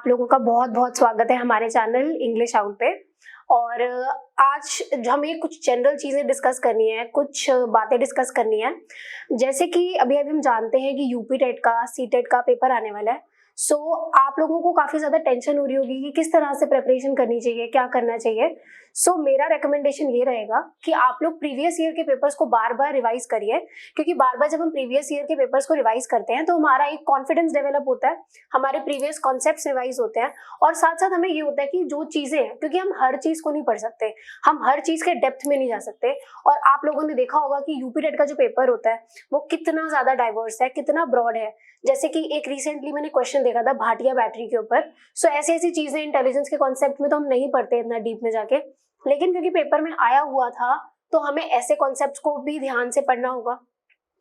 आप लोगों का बहुत बहुत स्वागत है हमारे चैनल इंग्लिश आउट पे। और आज हमें कुछ जनरल चीज़ें डिस्कस करनी है, कुछ बातें डिस्कस करनी है। जैसे कि अभी अभी हम जानते हैं कि यूपी टेट का सी टेट का पेपर आने वाला है। सो आप लोगों को काफ़ी ज़्यादा टेंशन हो रही होगी कि किस तरह से प्रिपरेशन करनी चाहिए, क्या करना चाहिए। सो मेरा रिकमेंडेशन ये रहेगा कि आप लोग प्रीवियस ईयर के पेपर्स को बार बार रिवाइज करिए, क्योंकि बार बार जब हम प्रीवियस ईयर के पेपर्स को रिवाइज करते हैं तो हमारा एक कॉन्फिडेंस डेवलप होता है, हमारे प्रीवियस कॉन्सेप्ट्स रिवाइज होते हैं। और साथ साथ हमें ये होता है कि जो चीज़ें हैं, क्योंकि हम हर चीज़ को नहीं पढ़ सकते, हम हर चीज़ के डेप्थ में नहीं जा सकते। और आप लोगों ने देखा होगा कि यूपी टेट का जो पेपर होता है वो कितना ज़्यादा डाइवर्स है, कितना ब्रॉड है। जैसे कि एक रिसेंटली मैंने क्वेश्चन देखा था भाटिया बैटरी के ऊपर। सो ऐसी ऐसी चीज़ें इंटेलिजेंस के कॉन्सेप्ट में तो हम नहीं पढ़ते इतना डीप में जाके, लेकिन क्योंकि पेपर में आया हुआ था तो हमें ऐसे कॉन्सेप्ट्स को भी ध्यान से पढ़ना होगा।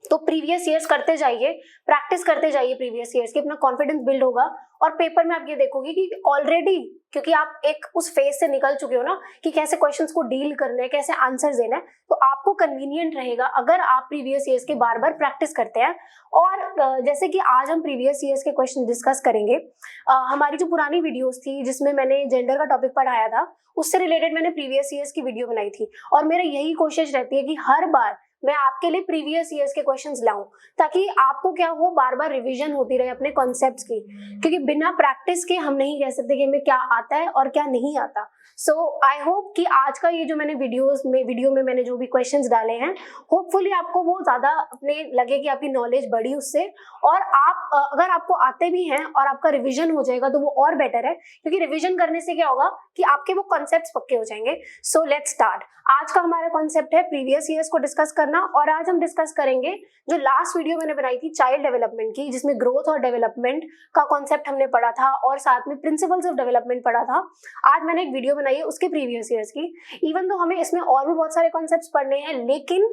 तो प्रीवियस ईयर्स करते जाइए, प्रैक्टिस करते जाइए प्रीवियस ईयर्स की, अपना कॉन्फिडेंस बिल्ड होगा। और पेपर में आप ये देखोगे कि ऑलरेडी, क्योंकि आप एक उस फेज से निकल चुके हो ना कि कैसे क्वेश्चंस को डील करना है, कैसे आंसर देना है, तो आपको कन्वीनियंट रहेगा अगर आप प्रीवियस ईयर्स के बार बार प्रैक्टिस करते हैं। और जैसे कि आज हम प्रीवियस ईयर्स के क्वेश्चन डिस्कस करेंगे। हमारी जो पुरानी वीडियोस थी जिसमें मैंने जेंडर का टॉपिक पढ़ाया था, उससे रिलेटेड मैंने प्रीवियस ईयर्स की वीडियो बनाई थी। और मेरा यही कोशिश रहती है कि हर बार मैं आपके लिए प्रीवियस ईयर्स के क्वेश्चंस लाऊं, ताकि आपको क्या हो, बार बार रिवीजन होती रहे अपने कॉन्सेप्ट्स की। क्योंकि बिना प्रैक्टिस के हम नहीं कह सकते कि हमें क्या आता है और क्या नहीं आता। सो आई होप कि आज का ये जो मैंने वीडियो में मैंने जो भी क्वेश्चंस डाले हैं, होपफुली आपको वो ज्यादा अपने लगे कि आपकी नॉलेज बढ़ी उससे। और आप अगर आपको आते भी हैं और आपका रिवीजन हो जाएगा तो वो और बेटर है, क्योंकि रिवीजन करने से क्या होगा कि आपके वो कॉन्सेप्ट्स पक्के हो जाएंगे। So let's start. आज का हमारा कॉन्सेप्ट है प्रीवियस ईयर्स को डिस्कस करना। और आज हम डिस्कस करेंगे जो लास्ट वीडियो मैंने बनाई थी चाइल्ड डेवलपमेंट की, जिसमें ग्रोथ और डेवलपमेंट का कॉन्सेप्ट हमने पढ़ा था और साथ में प्रिंसिपल्स ऑफ डेवलपमेंट पढ़ा था। आज मैंने एक वीडियो बनाई है उसके प्रीवियस ईयर्स की। इवन तो हमें इसमें और भी बहुत सारे कॉन्सेप्ट्स पढ़ने हैं, लेकिन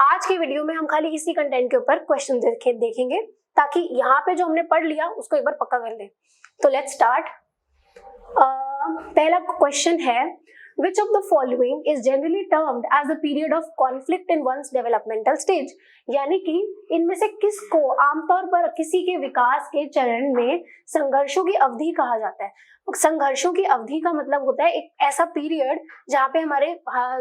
आज की वीडियो में हम खाली इसी कंटेंट के ऊपर क्वेश्चन देखेंगे, ताकि यहाँ पे जो हमने पढ़ लिया उसको एक बार पक्का कर लें। तो लेट्स स्टार्ट। पहला क्वेश्चन है, which of the following is generally termed as the period of conflict in one's developmental stage? यानी कि इनमें से किसको आमतौर पर किसी के विकास के चरण में संघर्षों की अवधि कहा जाता है? संघर्षों की अवधि का मतलब होता है एक ऐसा पीरियड जहाँ पे हमारे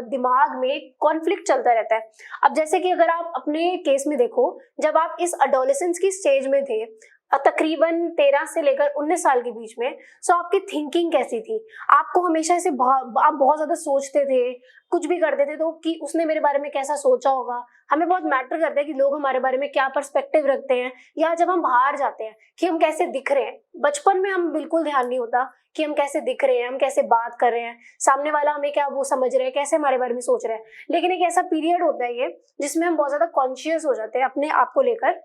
दिमाग में कॉन्फ्लिक्ट चलता रहता है। अब जैसे कि अगर आप अपने केस में देखो, जब आप इस अडोलेसेंस की स्टेज में थे, तकरीबन 13 से लेकर 19 साल के बीच में, सो आपकी थिंकिंग कैसी थी? आपको हमेशा ऐसे आप बहुत ज्यादा सोचते थे, कुछ भी करते थे तो कि उसने मेरे बारे में कैसा सोचा होगा। हमें बहुत मैटर करता है कि लोग हमारे बारे में क्या पर्सपेक्टिव रखते हैं, या जब हम बाहर जाते हैं कि हम कैसे दिख रहे हैं। बचपन में हम बिल्कुल ध्यान नहीं होता कि हम कैसे दिख रहे हैं, हम कैसे बात कर रहे हैं, सामने वाला हमें क्या वो समझ रहे हैं, कैसे हमारे बारे में सोच रहे हैं। लेकिन एक ऐसा पीरियड होता है ये जिसमें हम बहुत ज्यादा कॉन्शियस हो जाते हैं अपने आप को लेकर।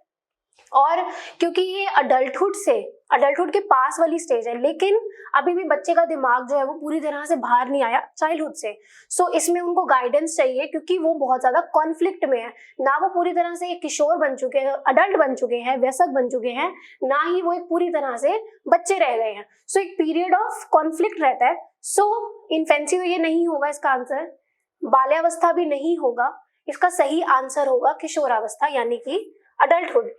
और क्योंकि ये अडल्टहुड के पास वाली स्टेज है, लेकिन अभी भी बच्चे का दिमाग जो है वो पूरी तरह से बाहर नहीं आया चाइल्डहुड से। सो इसमें उनको गाइडेंस चाहिए, क्योंकि वो बहुत ज्यादा कॉन्फ्लिक्ट में है ना। वो पूरी तरह से एक किशोर बन चुके हैं, अडल्ट बन चुके हैं, वयस्क बन चुके हैं, ना ही वो एक पूरी तरह से बच्चे रह गए हैं। सो एक पीरियड ऑफ कॉन्फ्लिक्ट रहता है। सो इन्फेंसी तो ये नहीं होगा इसका आंसर, बाल्यावस्था भी नहीं होगा। इसका सही आंसर होगा किशोरावस्था, यानी कि adulthood,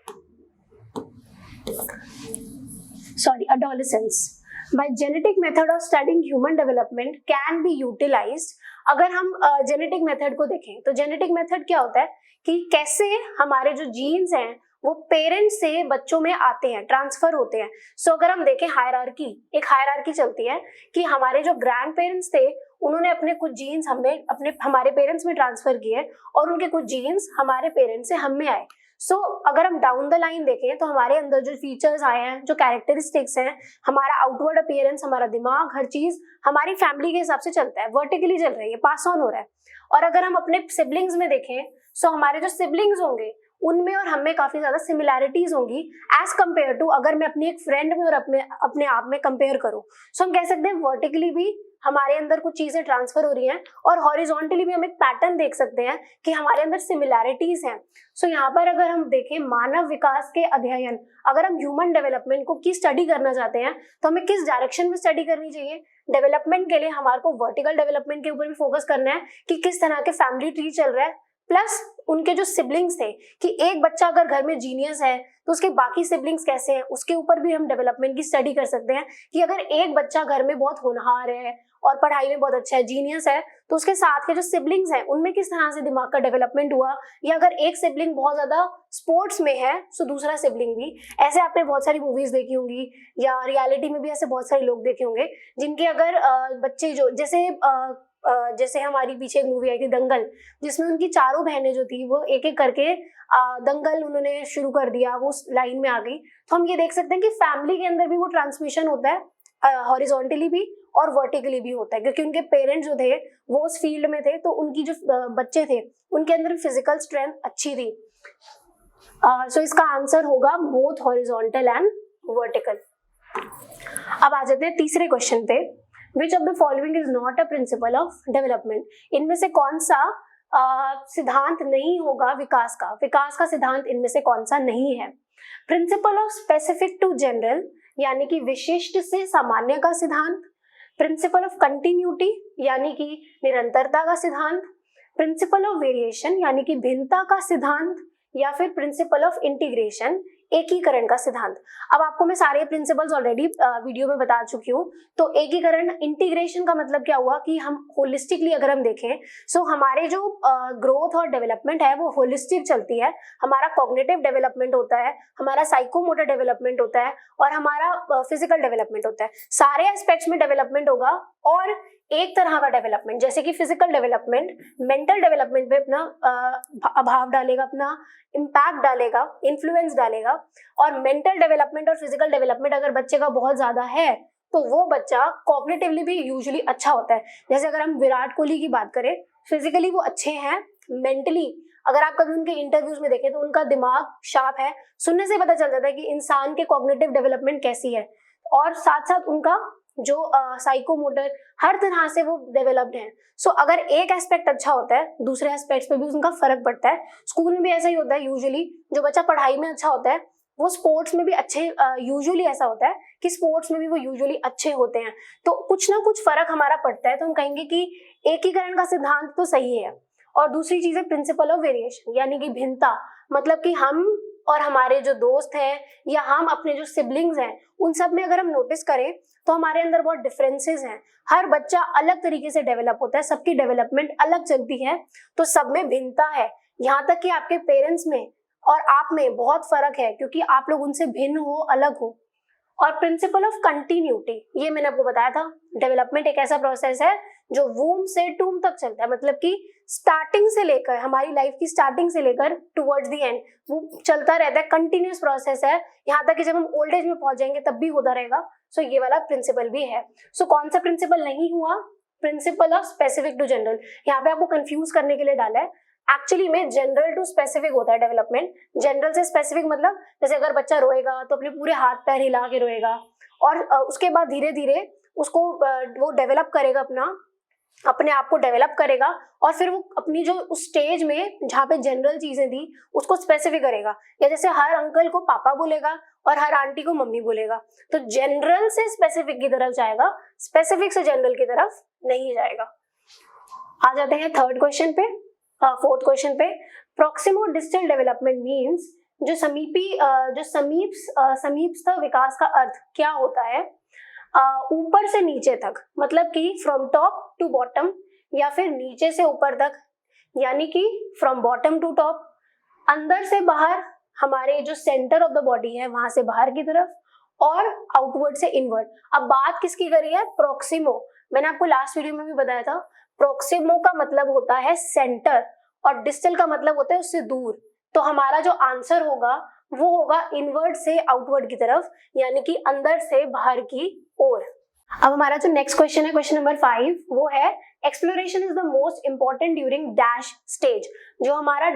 adolescence. By genetic method of studying human development can be utilized. अगर हम जेनेटिक मेथड को देखें तो जेनेटिक मेथड क्या होता है कि कैसे हमारे जो जीन्स हैं वो पेरेंट्स से बच्चों में आते हैं, ट्रांसफर होते हैं। सो अगर हम देखें एक हायरार्की चलती है कि हमारे जो ग्रैंड पेरेंट्स थे उन्होंने अपने कुछ जीन्स हमारे पेरेंट्स में ट्रांसफर किए, और उनके कुछ जीन्स हमारे पेरेंट्स से हम में आए। सो अगर हम डाउन द लाइन देखें तो हमारे अंदर जो फीचर्स आए हैं, जो कैरेक्टरिस्टिक्स हैं, हमारा आउटवर्ड अपीयरेंस, हमारा दिमाग, हर चीज हमारी फैमिली के हिसाब से चलता है, वर्टिकली चल रही है, पास ऑन हो रहा है। और अगर हम अपने सिबलिंग्स में देखें, सो हमारे जो सिबलिंग्स होंगे उनमें और हमें काफी ज्यादा सिमिलैरिटीज होंगी एज कम्पेयर टू अगर मैं अपनी एक फ्रेंड में और अपने आप में कंपेयर करूं। सो हम कह सकते हैं वर्टिकली भी हमारे अंदर कुछ चीजें ट्रांसफर हो रही हैं, और हॉरिजॉन्टली भी हम एक पैटर्न देख सकते हैं कि हमारे अंदर सिमिलैरिटीज हैं। सो यहाँ पर अगर हम देखें मानव विकास के अध्ययन, अगर हम ह्यूमन डेवलपमेंट को की स्टडी करना चाहते हैं तो हमें किस डायरेक्शन में स्टडी करनी चाहिए? डेवलपमेंट के लिए हमारे को वर्टिकल डेवलपमेंट के ऊपर भी फोकस करना है कि किस तरह के फैमिली ट्री चल रहा है, प्लस उनके जो सिबलिंग्स थे कि एक बच्चा अगर घर में जीनियस है तो उसके बाकी सिबलिंग्स कैसे हैं, उसके ऊपर भी हम डेवलपमेंट की स्टडी कर सकते हैं कि अगर एक बच्चा घर में बहुत होनहार है और पढ़ाई में बहुत अच्छा है, जीनियस है, तो उसके साथ के जो सिबलिंग्स हैं उनमें किस तरह से दिमाग का डेवलपमेंट हुआ, या अगर एक सिबलिंग बहुत ज्यादा स्पोर्ट्स में है तो दूसरा सिबलिंग भी। ऐसे आपने बहुत सारी मूवीज देखी होंगी या रियलिटी में भी ऐसे बहुत सारे लोग देखे होंगे जिनके अगर बच्चे जो जैसे हमारी पीछे एक मूवी आई थी दंगल, जिसमें उनकी चारों बहनें जो थी वो एक एक करके दंगल उन्होंने शुरू कर दिया, वो लाइन में आ गई। तो हम ये देख सकते हैं कि फैमिली के अंदर भी वो ट्रांसमिशन होता है, हॉरिजॉन्टली भी और वर्टिकली भी होता है, क्योंकि उनके पेरेंट्स जो थे वो उस फील्ड में थे, तो उनकी जो बच्चे थे उनके अंदर फिजिकल स्ट्रेंथ अच्छी थी। सो इसका आंसर होगा बोथ हॉरिजॉन्टल एंड वर्टिकल। अब आ जाते हैं तीसरे क्वेश्चन पे, which of the following is not a principle of development. इनमें से कौन सा सिद्धांत नहीं होगा विकास का सिद्धांत इनमें से कौन सा नहीं है। Principle of specific to general, यानी कि विशिष्ट से सामान्य का सिद्धांत। प्रिंसिपल ऑफ कंटिन्यूटी, यानी कि निरंतरता का सिद्धांत। प्रिंसिपल ऑफ वेरिएशन, यानी कि भिन्नता का सिद्धांत, या फिर प्रिंसिपल ऑफ इंटीग्रेशन, एकीकरण का सिद्धांत। अब आपको मैं सारे प्रिंसिपल्स ऑलरेडी वीडियो में बता चुकी हूँ। तो एकीकरण, इंटीग्रेशन का मतलब क्या हुआ कि हम होलिस्टिकली अगर हम देखें, सो हमारे जो ग्रोथ और डेवलपमेंट है वो होलिस्टिक चलती है। हमारा कॉग्निटिव डेवलपमेंट होता है, हमारा साइकोमोटर डेवलपमेंट होता है और हमारा फिजिकल डेवलपमेंट होता है। सारे एस्पेक्ट्स में डेवलपमेंट होगा। और एक तरह का डेवलपमेंट जैसे कि फिजिकल डेवलपमेंट मेंटल डेवलपमेंट पे अपना अभाव डालेगा, अपना इम्पैक्ट डालेगा, इन्फ्लुएंस डालेगा। और मेंटल डेवलपमेंट और फिजिकल डेवलपमेंट अगर बच्चे का बहुत ज्यादा है तो वो बच्चा कॉग्निटिवली भी यूजुअली अच्छा होता है। जैसे अगर हम विराट कोहली की बात करें, फिजिकली वो अच्छे हैं, मेंटली अगर आप कभी उनके इंटरव्यूज में देखें तो उनका दिमाग शार्प है, सुनने से पता चल जाता है कि इंसान के कॉग्निटिव डेवलपमेंट कैसी है। और साथ साथ उनका जो साइकोमोटर हर तरह से वो डेवलप्ड है। सो अगर एक एस्पेक्ट अच्छा होता है दूसरे एस्पेक्ट्स पे भी उनका फर्क पड़ता है। स्कूल में भी ऐसा ही होता है, यूजुअली जो बच्चा पढ़ाई में अच्छा होता है वो स्पोर्ट्स में भी अच्छे, यूजुअली ऐसा होता है कि स्पोर्ट्स में भी वो यूजुअली अच्छे होते हैं। तो कुछ ना कुछ फर्क हमारा पड़ता है, तो हम कहेंगे कि एकीकरण का सिद्धांत तो सही है। और दूसरी चीज है प्रिंसिपल ऑफ वेरिएशन, यानी कि भिन्नता, मतलब कि हम और हमारे जो दोस्त हैं या हम अपने जो सिबलिंग्स हैं उन सब में अगर हम नोटिस करें तो हमारे अंदर बहुत डिफरेंसेस हैं। हर बच्चा अलग तरीके से डेवलप होता है, सबकी डेवलपमेंट अलग चलती है, तो सब में भिन्नता है। यहाँ तक कि आपके पेरेंट्स में और आप में बहुत फर्क है क्योंकि आप लोग उनसे भिन्न हो, अलग हो। और प्रिंसिपल ऑफ कंटिन्यूटी, ये मैंने आपको बताया था, डेवलपमेंट एक ऐसा प्रोसेस है जो वूम से टूम तक चलता है, मतलब कि स्टार्टिंग से लेकर हमारी लाइफ की स्टार्टिंग से लेकर टुवर्ड्स द एंड वो चलता रहता है, कंटिन्यूस प्रोसेस है, यहाँ तक कि जब हम ओल्ड एज में पहुंच जाएंगे तब भी होता रहेगा। सो ये वाला प्रिंसिपल भी है। सो कौन सा प्रिंसिपल नहीं हुआ? Principle of specific to general. यहाँ पे आपको कंफ्यूज करने के लिए डाला है, एक्चुअली में जनरल टू स्पेसिफिक होता है डेवलपमेंट। जनरल से स्पेसिफिक मतलब जैसे अगर बच्चा रोएगा तो अपने पूरे हाथ पैर हिला के रोएगा और उसके बाद धीरे धीरे उसको वो डेवलप करेगा, अपने आप को डेवलप करेगा और फिर वो अपनी जो उस स्टेज में जहाँ पे जनरल चीजें थी उसको स्पेसिफिक करेगा। या जैसे हर अंकल को पापा बोलेगा और हर आंटी को मम्मी बोलेगा, तो जनरल से स्पेसिफिक की तरफ जाएगा, स्पेसिफिक से जनरल की तरफ नहीं जाएगा। आ जाते हैं थर्ड क्वेश्चन पे, फोर्थ क्वेश्चन पे। प्रॉक्सिमो डिस्टल डेवलपमेंट मीन्स जो समीपस्थ विकास का अर्थ क्या होता है? ऊपर से नीचे तक, मतलब कि फ्रॉम टॉप टू बॉटम या फिर नीचे से ऊपर तक, यानी कि फ्रॉम बॉटम टू टॉप, अंदर से बाहर, हमारे जो सेंटर ऑफ द बॉडी है वहां से बाहर की तरफ, और आउटवर्ड से इनवर्ड। अब बात किसकी करी है? प्रॉक्सिमो। मैंने आपको लास्ट वीडियो में भी बताया था, प्रॉक्सिमो का मतलब होता है सेंटर और डिस्टल का मतलब होता है उससे दूर। तो हमारा जो आंसर होगा वो होगा इनवर्ड से आउटवर्ड की तरफ, यानी कि अंदर से बाहर की ओर। अब हमारा जो नेक्स्ट क्वेश्चन है, क्वेश्चन नंबर 5, वो है exploration is the most important during dash stage. जो हमारा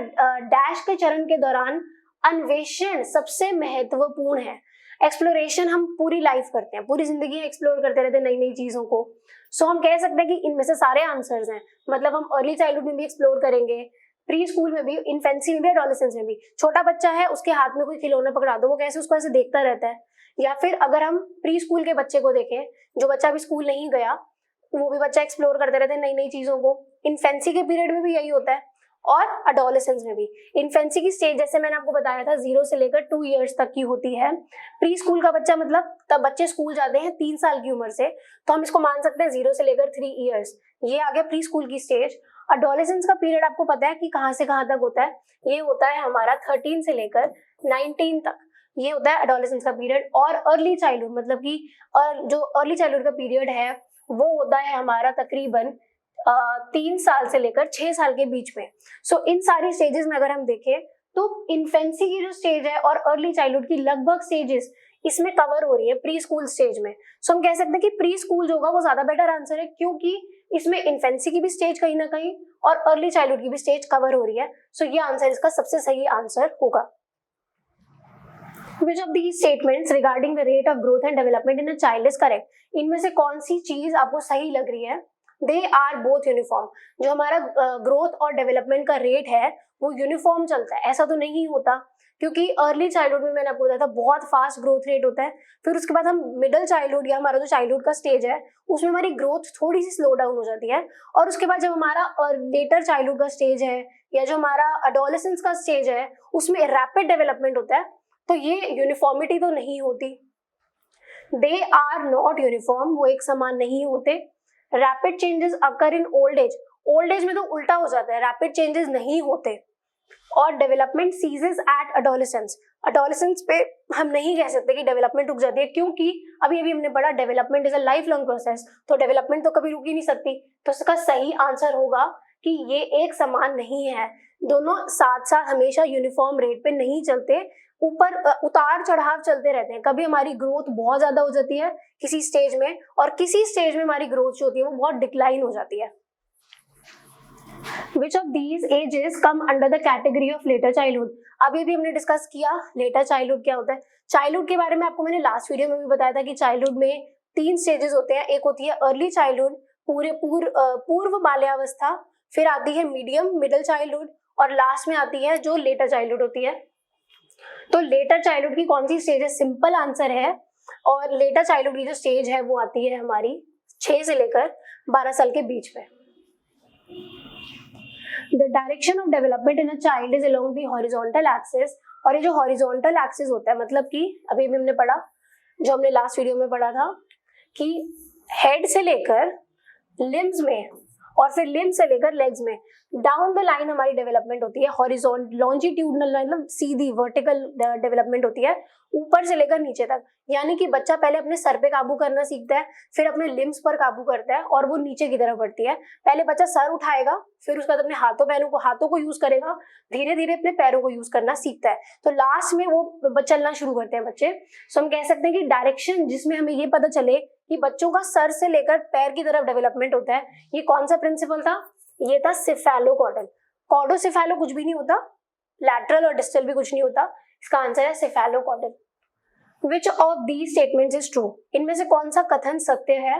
डैश के चरण के दौरान अन्वेषण सबसे महत्वपूर्ण है। एक्सप्लोरेशन हम पूरी लाइफ करते हैं, पूरी जिंदगी एक्सप्लोर करते रहते हैं नई नई चीजों को। सो हम कह सकते हैं कि इनमें से सारे आंसर्स हैं, मतलब हम अर्ली चाइल्डहुड में भी एक्सप्लोर करेंगे, प्री स्कूल में भी, इन्फेंसी में भी, एडोलेसेंस में भी। छोटा बच्चा है उसके हाथ में कोई खिलौना पकड़ा दो, वो कैसे उसको ऐसे देखता रहता है। या फिर अगर हम प्री स्कूल के बच्चे को देखें, जो बच्चा अभी स्कूल नहीं गया, वो भी बच्चा एक्सप्लोर करते रहते हैं नई नई चीजों को। इन्फेंसी के पीरियड में भी यही होता है। और अडोलेसेंस में भी। इन्फेंसी की स्टेज जैसे मैंने आपको बताया था 0 से लेकर 2 इयर्स तक की होती है। प्री स्कूल का बच्चा मतलब तब बच्चे स्कूल जाते हैं 3 साल की उम्र से, तो हम इसको मान सकते हैं 0 से लेकर 3 इयर्स, ये आ गया प्री स्कूल की स्टेज। अडोलेसेंस का पीरियड आपको पता है कि कहाँ से कहाँ तक होता है, ये होता है हमारा 13 से लेकर 19 तक, ये होता है एडोलेसेंस का पीरियड। और अर्ली चाइल्डहुड मतलब कि जो अर्ली चाइल्डहुड का पीरियड है वो होता है हमारा तकरीबन 3 साल से लेकर 6 साल के बीच में। सो इन सारी स्टेजेस में अगर हम देखें तो इन्फेंसी की जो स्टेज है और अर्ली चाइल्डहुड की लगभग स्टेजेस इसमें कवर हो रही है प्री स्कूल स्टेज में। सो हम कह सकते हैं कि प्री स्कूल जो होगा वो ज्यादा बेटर आंसर है, क्योंकि इसमें इन्फेंसी की भी स्टेज कहीं ना कहीं और अर्ली चाइल्डहुड की भी स्टेज कवर हो रही है। सो ये आंसर इसका सबसे सही आंसर होगा। Which of these statements regarding the rate of growth and development in a child is correct? इनमें से कौन सी चीज आपको सही लग रही है? They are both uniform. जो हमारा ग्रोथ और डेवलपमेंट का रेट है वो यूनिफॉर्म चलता है, ऐसा तो नहीं होता, क्योंकि अर्ली चाइल्डहुड में मैंने आपको बताया था बहुत फास्ट ग्रोथ रेट होता है, फिर उसके बाद हम मिडिल चाइल्डहुड या हमारा जो चाइल्डहुड का स्टेज है उसमें हमारी ग्रोथ थोड़ी सी स्लो डाउन हो जाती है, और उसके बाद जब हमारा लेटर चाइल्डहुड का स्टेज है या जो हमारा अडोलेसेंस का स्टेज है उसमें रैपिड डेवलपमेंट होता है, तो ये यूनिफॉर्मिटी तो नहीं होती। दे आर नॉट यूनिफॉर्म, वो एक समान नहीं होते। Rapid changes occur in old age, old age में तो उल्टा हो जाता है, रैपिड चेंजेस नहीं होते। और development ceases at adolescence, adolescence पे हम नहीं कह सकते कि डेवलपमेंट रुक जाती है, क्योंकि अभी अभी हमने पढ़ा development is a life long process, तो डेवलपमेंट तो कभी रुक ही नहीं सकती। तो इसका सही आंसर होगा कि ये एक समान नहीं है, दोनों साथ साथ हमेशा यूनिफॉर्म रेट पे नहीं चलते, ऊपर उतार चढ़ाव चलते रहते हैं। कभी हमारी ग्रोथ बहुत ज्यादा हो जाती है किसी स्टेज में, और किसी स्टेज में हमारी ग्रोथ जो होती है वो बहुत डिक्लाइन हो जाती है। Which of these ages come under the category of later childhood? अभी भी हमने डिस्कस किया लेटर चाइल्डहुड क्या होता है। चाइल्डहुड के बारे में आपको मैंने लास्ट वीडियो में भी बताया था कि चाइल्डहुड में 3 स्टेजेस होते हैं, एक होती है अर्ली चाइल्डहुड, पूर्व बाल्यावस्था, फिर आती है मीडियम मिडिल चाइल्डहुड, और लास्ट में आती है जो लेटर चाइल्डहुड होती है। तो लेटर चाइल्डहुड की कौन सी स्टेज है? सिंपल आंसर है, और लेटर चाइल्डहुड की जो स्टेज है वो आती है हमारी 6 से लेकर 12 साल के बीच में। The direction of development in a child is along the horizontal axis, और ये जो horizontal axis होता है मतलब कि अभी भी हमने पढ़ा, जो हमने लास्ट वीडियो में पढ़ा था कि हेड से लेकर लिम्स में और फिर लिम्स से लेकर लेग्स में डाउन द लाइन हमारी डेवलपमेंट होती है। हॉरिजॉन्टल लॉन्जिट्यूडनल मतलब सीधी वर्टिकल डेवलपमेंट होती है ऊपर से लेकर नीचे तक, यानी कि बच्चा पहले अपने सर पे काबू करना सीखता है, फिर अपने लिम्स पर काबू करता है और वो नीचे की तरफ बढ़ती है। पहले बच्चा सर उठाएगा, फिर उसके बाद अपने हाथों को यूज करेगा, धीरे धीरे अपने पैरों को यूज करना सीखता है, तो लास्ट में वो चलना शुरू करते हैं बच्चे। सो हम कह सकते हैं कि डायरेक्शन जिसमें हमें ये पता चले कि बच्चों का सर से लेकर पैर की तरफ डेवलपमेंट होता है, ये कौन सा प्रिंसिपल था? ये था सिफेलोकॉर्डल। कॉर्डोसिफेलो कुछ भी नहीं होता, लैटरल और डिस्टल भी कुछ नहीं होता, इसका आंसर है सिफेलोकॉर्डल। Which of these statements is true? इनमें से कौन सा कथन सत्य है?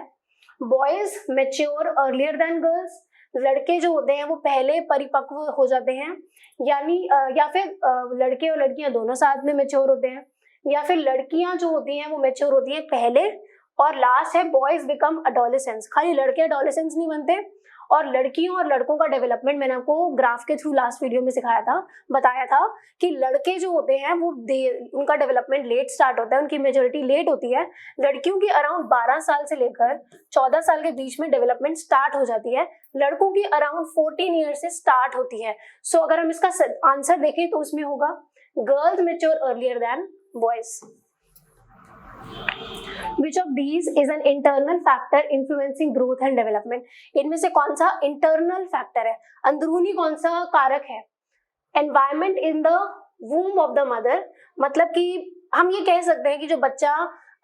Boys mature earlier than girls, लड़के जो होते हैं वो पहले परिपक्व हो जाते हैं, यानी या फिर लड़के और लड़कियां दोनों साथ में मेच्योर होते हैं, या फिर लड़कियां जो होती हैं वो मेच्योर होती हैं पहले, और लास्ट है बॉयज बिकम अडोलेसेंस। खाली लड़के अडोलेसेंस नहीं बनते, और लड़कियों और लड़कों का डेवलपमेंट मैंने आपको ग्राफ के थ्रू लास्ट वीडियो में सिखाया था, बताया था कि लड़के जो होते हैं वो उनका डेवलपमेंट लेट स्टार्ट होता है, उनकी मेजोरिटी लेट होती है। लड़कियों की अराउंड 12 साल से लेकर 14 साल के बीच में डेवलपमेंट स्टार्ट हो जाती है, लड़कों की अराउंड 14 ईयर से स्टार्ट होती है। सो अगर हम इसका आंसर देखें तो उसमें होगा girls mature earlier than boys. Which of these is an internal factor influencing growth and development? इनमें से कौन सा इंटरनल फैक्टर है, अंदरूनी कौन सा कारक है? Environment in the womb of the mother, मतलब कि हम ये कह सकते हैं कि जो बच्चा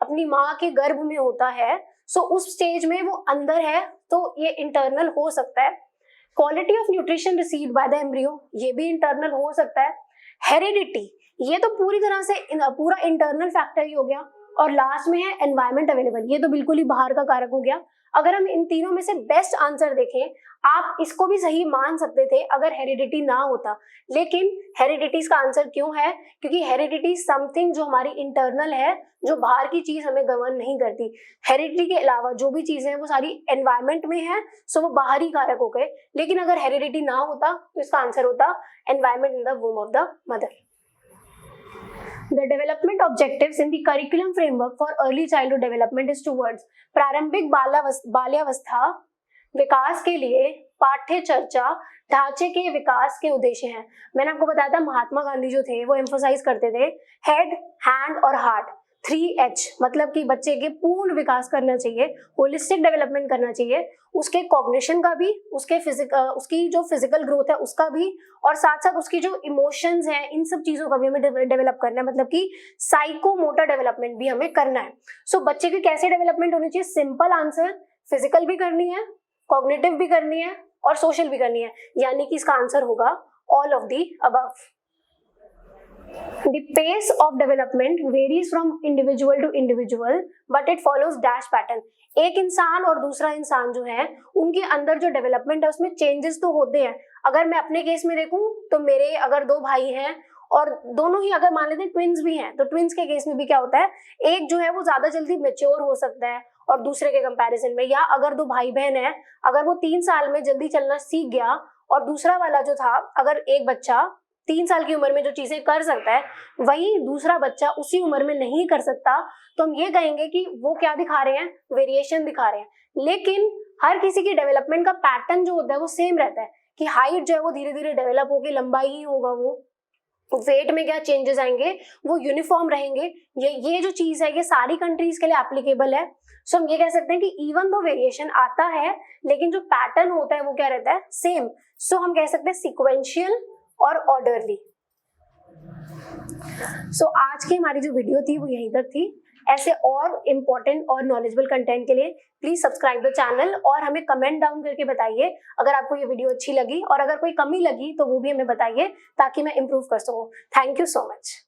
अपनी माँ के गर्भ में होता है, सो उस स्टेज में वो अंदर है, तो ये इंटरनल हो सकता है। Quality of nutrition received by the embryo, ये भी इंटरनल हो सकता है। हेरिडिटी, ये तो पूरी तरह से पूरा इंटरनल फैक्टर ही हो गया, और लास्ट में है एनवायरमेंट अवेलेबल। ये तो बिल्कुल ही बाहर का कारक हो गया। अगर हम इन तीनों में से बेस्ट आंसर देखें, आप इसको भी सही मान सकते थे अगर हेरिडिटी ना होता, लेकिन हेरिडिटी का आंसर क्यों है? क्योंकि हेरिडिटी समथिंग जो हमारी इंटरनल है, जो बाहर की चीज हमें गवर्न नहीं करती। हेरिडिटी के अलावा जो भी चीजें हैं वो सारी एनवायरमेंट में है, सो वो बाहरी कारक हो गए। लेकिन अगर हेरिडिटी ना होता तो इसका आंसर होता environment in the वूम of the mother. The development objectives in the curriculum framework for early childhood development is towards प्रारंभिक बाल्यावस्था विकास के लिए पाठ्य चर्चा ढांचे के विकास के उद्देश्य हैं। मैंने आपको बताया था महात्मा गांधी जो थे वो एम्फोसाइज करते थे हेड, हैंड और हार्ट, 3H, मतलब कि बच्चे के पूर्ण विकास करना चाहिए, होलिस्टिक डेवलपमेंट करना चाहिए, उसके कॉग्निशन का भी, उसकी जो फिजिकल ग्रोथ है उसका भी, और साथ साथ उसकी जो इमोशंस हैं इन सब चीजों का भी हमें डेवलप करना है, मतलब कि साइकोमोटर डेवलपमेंट भी हमें करना है। सो बच्चे की कैसे डेवलपमेंट होनी चाहिए? सिंपल आंसर, फिजिकल भी करनी है, कॉग्निटिव भी करनी है और सोशल भी करनी है, यानी कि इसका आंसर होगा all of the above. The pace of development varies from individual to individual, but it follows dash pattern. एक इंसान और दूसरा इंसान जो है उनके अंदर जो डेवलपमेंट है उसमें चेंजेस तो होते हैं। अगर मैं अपने केस में देखूं तो मेरे अगर दो भाई हैं और दोनों ही अगर मान लेते हैं ट्विंस भी हैं, तो ट्विंस के केस में भी क्या होता है, एक जो है वो ज्यादा जल्दी मेच्योर हो सकता है और दूसरे के कंपैरिजन में, या अगर दो भाई बहन है अगर वो 3 साल में जल्दी चलना सीख गया और दूसरा वाला जो था, अगर एक बच्चा 3 साल की उम्र में जो चीजें कर सकता है वही दूसरा बच्चा उसी उम्र में नहीं कर सकता, तो हम ये कहेंगे कि वो क्या दिखा रहे हैं, वेरिएशन दिखा रहे हैं। लेकिन हर किसी की डेवलपमेंट का पैटर्न जो होता है वो सेम रहता है कि हाइट जो है वो धीरे धीरे डेवलप होगी, लंबाई ही होगा, वो वेट में क्या चेंजेस आएंगे वो यूनिफॉर्म रहेंगे। ये जो चीज है ये सारी कंट्रीज के लिए एप्लीकेबल है। सो हम ये कह सकते हैं कि इवन दो वेरिएशन आता है लेकिन जो पैटर्न होता है वो क्या रहता है, सेम। सो हम कह सकते हैं सिक्वेंशियल और ऑर्डरली। सो आज की हमारी जो वीडियो थी वो यहीं तक थी। ऐसे और इम्पोर्टेंट और नॉलेजेबल कंटेंट के लिए प्लीज सब्सक्राइब द चैनल और हमें कमेंट डाउन करके बताइए अगर आपको ये वीडियो अच्छी लगी, और अगर कोई कमी लगी तो वो भी हमें बताइए ताकि मैं इम्प्रूव कर सकूं। Thank you so much.